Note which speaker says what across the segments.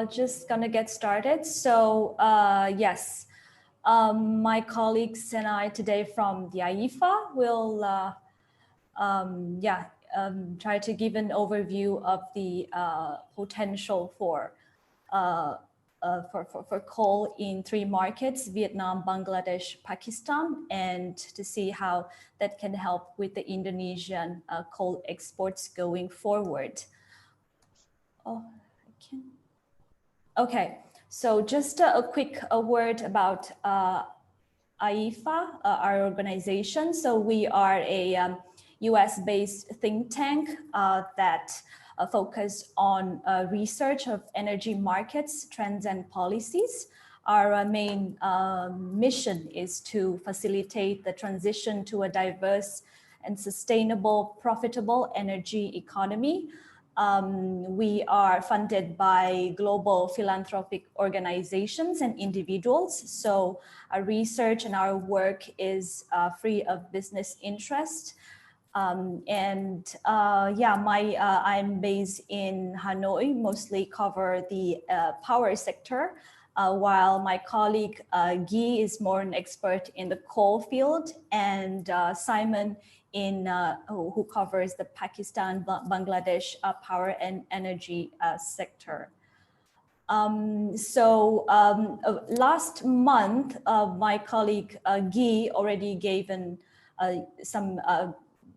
Speaker 1: Just gonna get started. So yes, my colleagues and I today from the IEEFA will try to give an overview of the potential for coal in three markets: Vietnam, Bangladesh, Pakistan, and to see how that can help with the Indonesian coal exports going forward. Oh, I can. Okay, so just a quick word about IEEFA, our organization. So we are a US-based think tank that focus on research of energy markets, trends, and policies. Our main mission is to facilitate the transition to a diverse and sustainable, profitable energy economy. We are funded by global philanthropic organizations and individuals. So our research and our work is free of business interest. I'm based in Hanoi, mostly cover the power sector, while my colleague Guy is more an expert in the coal field, and Simon who covers the Pakistan, Bangladesh power and energy sector. Last month, my colleague Guy already gave some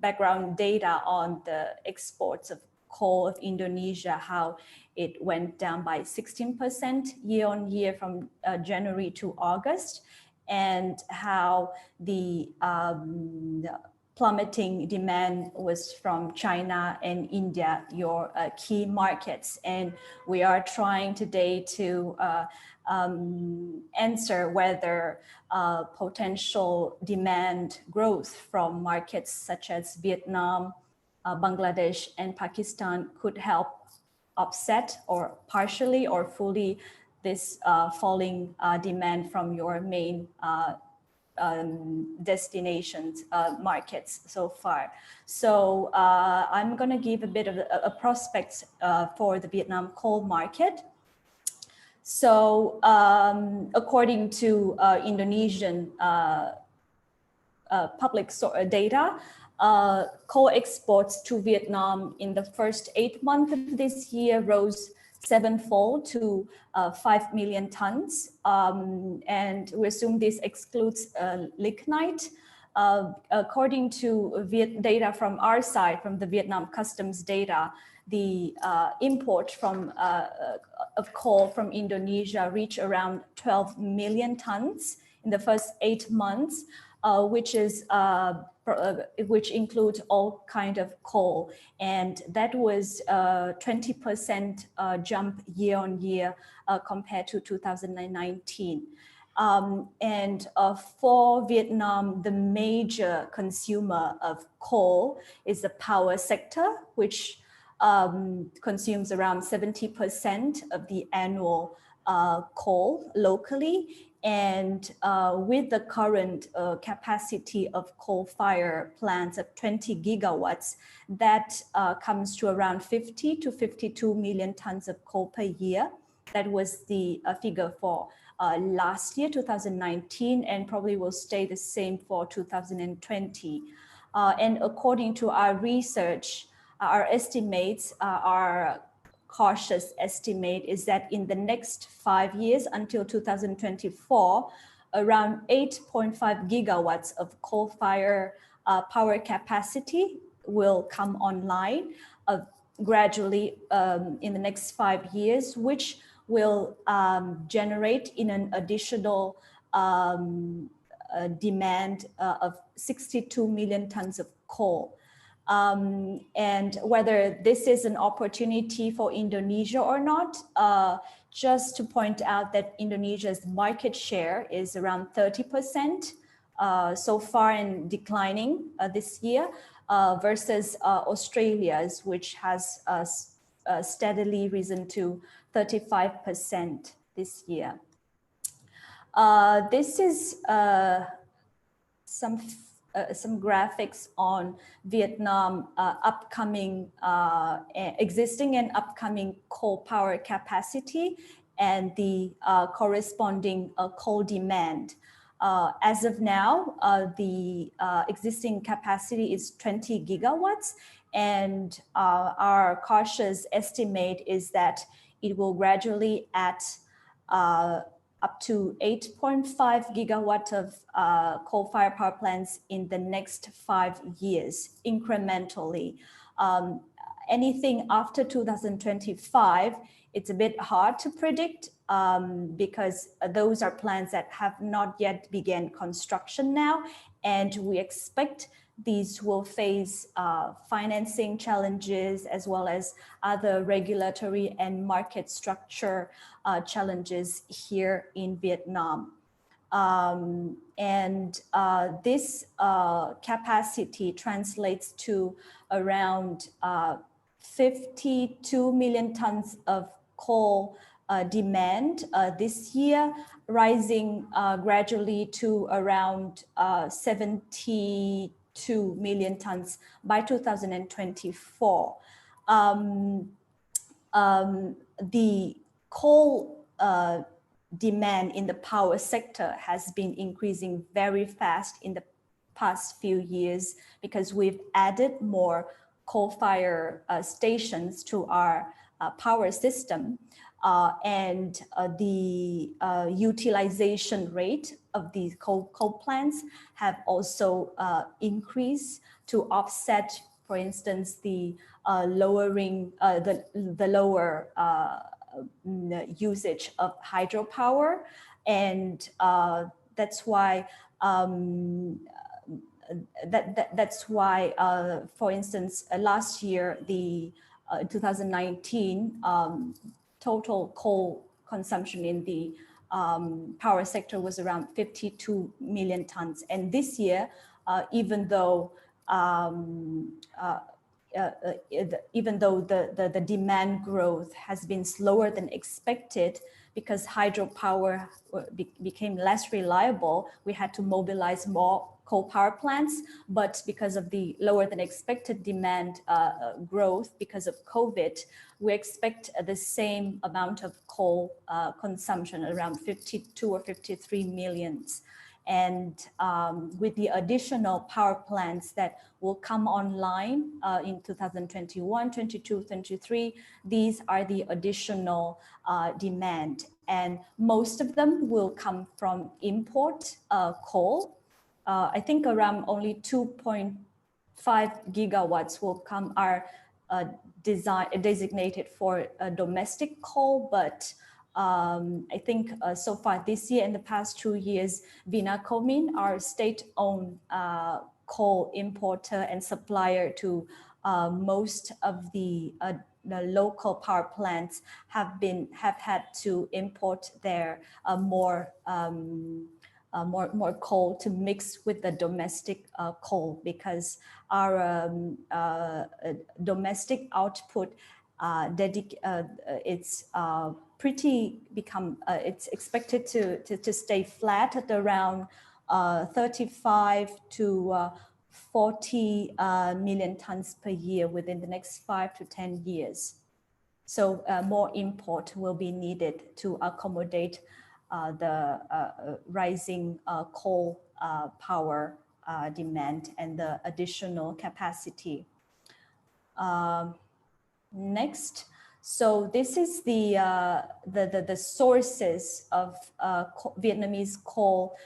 Speaker 1: background data on the exports of coal of Indonesia, how it went down by 16% year on year from January to August, and how the plummeting demand was from China and India, your key markets. And we are trying today to answer whether potential demand growth from markets such as Vietnam, Bangladesh, and Pakistan could help offset or partially or fully this falling demand from your main destinations, markets so far. So I'm going to give a bit of a prospects for the Vietnam coal market. So according to Indonesian public data, coal exports to Vietnam in the first 8 months of this year rose sevenfold to 5 million tons. And we assume this excludes lignite. According to data from our side, from the Vietnam customs data, the import of coal from Indonesia reached around 12 million tons in the first 8 months, which includes all kind of coal, and that was 20% jump year on year compared to 2019. For Vietnam, the major consumer of coal is the power sector, which consumes around 70% of the annual coal locally. And with the current capacity of coal-fired plants of 20 gigawatts, that comes to around 50 to 52 million tons of coal per year. That was the figure for last year, 2019, and probably will stay the same for 2020. And according to our research, our estimates are cautious estimate is that in the next 5 years until 2024, around 8.5 gigawatts of coal-fired power capacity will come online gradually in the next 5 years, which will generate in an additional demand of 62 million tons of coal. And whether this is an opportunity for Indonesia or not, just to point out that Indonesia's market share is around 30% so far and declining this year versus Australia's, which has steadily risen to 35% this year. This is some some graphics on Vietnam upcoming, existing and upcoming coal power capacity and the corresponding coal demand. As of now, the existing capacity is 20 gigawatts, and our cautious estimate is that it will gradually add up to 8.5 gigawatt of coal-fired power plants in the next 5 years, incrementally. Anything after 2025, it's a bit hard to predict because those are plants that have not yet begun construction now, and we expect these will face financing challenges as well as other regulatory and market structure challenges here in Vietnam. This capacity translates to around 52 million tons of coal demand this year, rising gradually to around 72 million tons by 2024. The coal demand in the power sector has been increasing very fast in the past few years because we've added more coal-fired stations to our power system, and the utilization rate of these coal plants have also increased to offset, for instance, the lowering the lower usage of hydropower, and that's why for instance, last year, the 2019 total coal consumption in the power sector was around 52 million tons. And this year, even though the demand growth has been slower than expected because hydropower became less reliable, we had to mobilize more coal power plants. But because of the lower than expected demand growth because of COVID, we expect the same amount of coal consumption, around 52 or 53 millions. And with the additional power plants that will come online in 2021, 22, 23, these are the additional demand. And most of them will come from import coal. I think around only 2.5 gigawatts will come, are designated for domestic coal, but I think so far this year and the past 2 years, Vinacomin, our state-owned coal importer and supplier to most of the local power plants, have had to import their more coal to mix with the domestic coal, because our domestic output it's it's expected to stay flat at around 35 to 40 million tons per year within the next 5 to 10 years. So more import will be needed to accommodate the rising coal power demand and the additional capacity. Next, so this is the sources of Vietnamese coal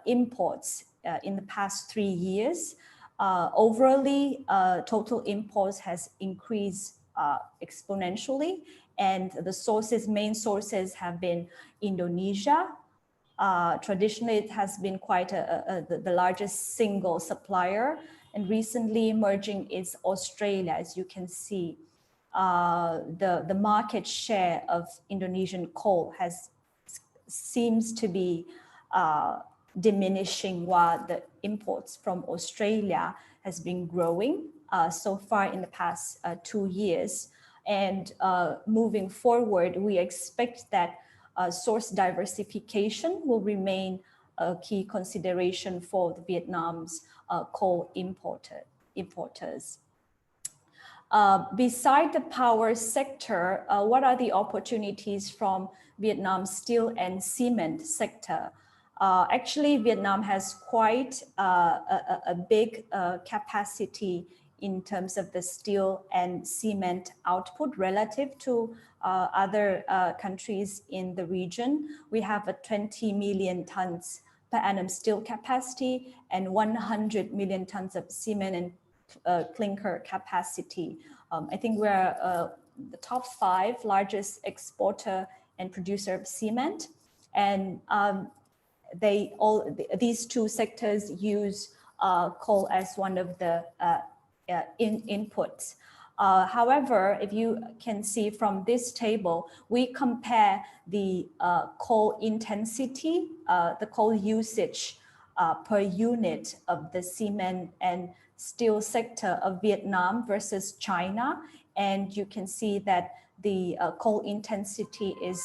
Speaker 1: imports in the past 3 years. Overall, total imports has increased exponentially, and the main sources have been Indonesia. Traditionally, it has been quite the largest single supplier, and recently emerging is Australia. As you can see, the market share of Indonesian coal seems to be diminishing, while the imports from Australia has been growing so far in the past 2 years. And moving forward, we expect that source diversification will remain a key consideration for the Vietnam's coal importers. Beside the power sector, what are the opportunities from Vietnam's steel and cement sector? Actually, Vietnam has quite a big capacity in terms of the steel and cement output relative to other countries in the region. We have a 20 million tons per annum steel capacity and 100 million tons of cement and clinker capacity. I think we're the top 5 largest exporter and producer of cement, and these two sectors use coal as one of the inputs. However, if you can see from this table, we compare the coal intensity, the coal usage per unit of the cement and steel sector of Vietnam versus China. And you can see that the coal intensity is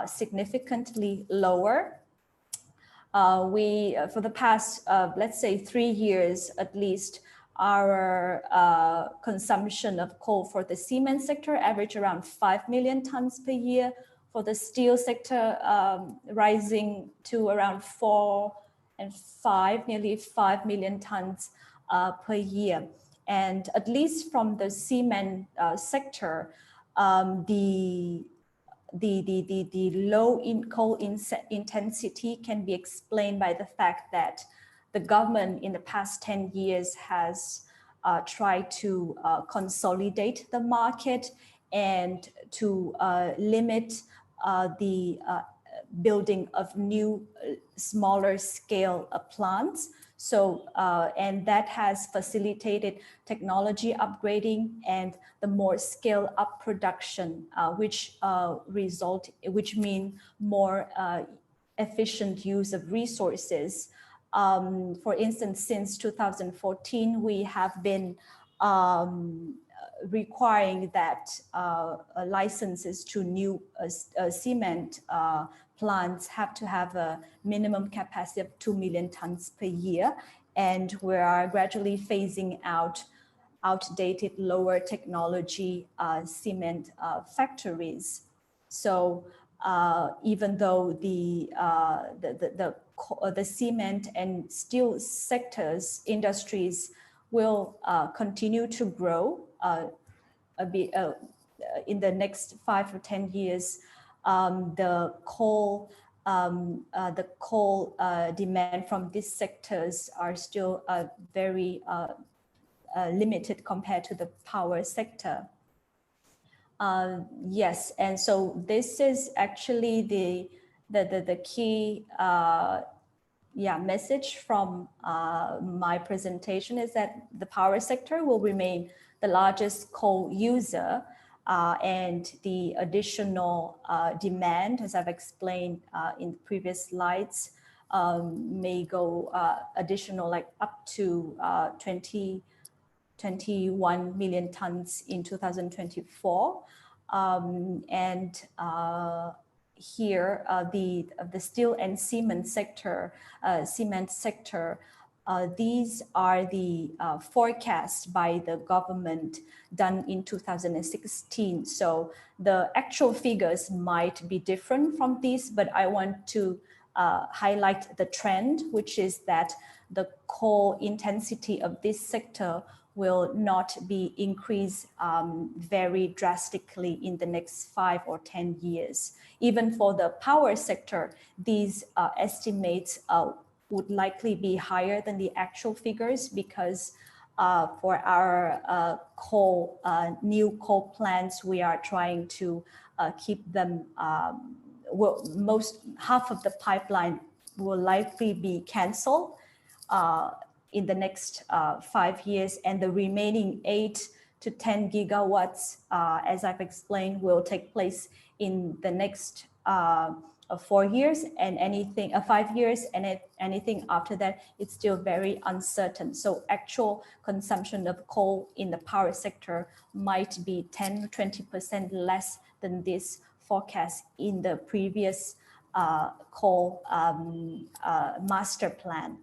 Speaker 1: significantly lower. For the past, let's say 3 years at least, our consumption of coal for the cement sector average around 5 million tons per year. For the steel sector, rising to around 4 and 5, nearly 5 million tons per year. And at least from the cement sector, the low coal intensity can be explained by the fact that the government in the past 10 years has tried to consolidate the market and to limit the building of new smaller scale plants. So, and that has facilitated technology upgrading and the more scale up production, which mean more efficient use of resources. For instance, since 2014, we have been requiring that licenses to new cement plants have to have a minimum capacity of 2 million tons per year. And we are gradually phasing out outdated, lower technology cement factories. So even though the cement and steel sectors, industries will continue to grow in the next 5 or 10 years, the coal demand from these sectors are still very limited compared to the power sector. Yes, and so this is actually the key message from my presentation is that the power sector will remain the largest coal user, and the additional demand, as I've explained in previous slides, may go additional like up to 21 million tons in 2024. Here, the steel and cement sector, these are the forecasts by the government done in 2016. So the actual figures might be different from these, but I want to highlight the trend, which is that the coal intensity of this sector will not be increased very drastically in the next 5 or 10 years. Even for the power sector, these estimates would likely be higher than the actual figures because for our new coal plants, we are trying to keep them, half of the pipeline will likely be canceled in the next 5 years, and the remaining 8 to 10 gigawatts, as I've explained, will take place in the next 4 years, and 5 years, and anything after that, it's still very uncertain. So actual consumption of coal in the power sector might be 10 to 20% less than this forecast in the previous coal master plan.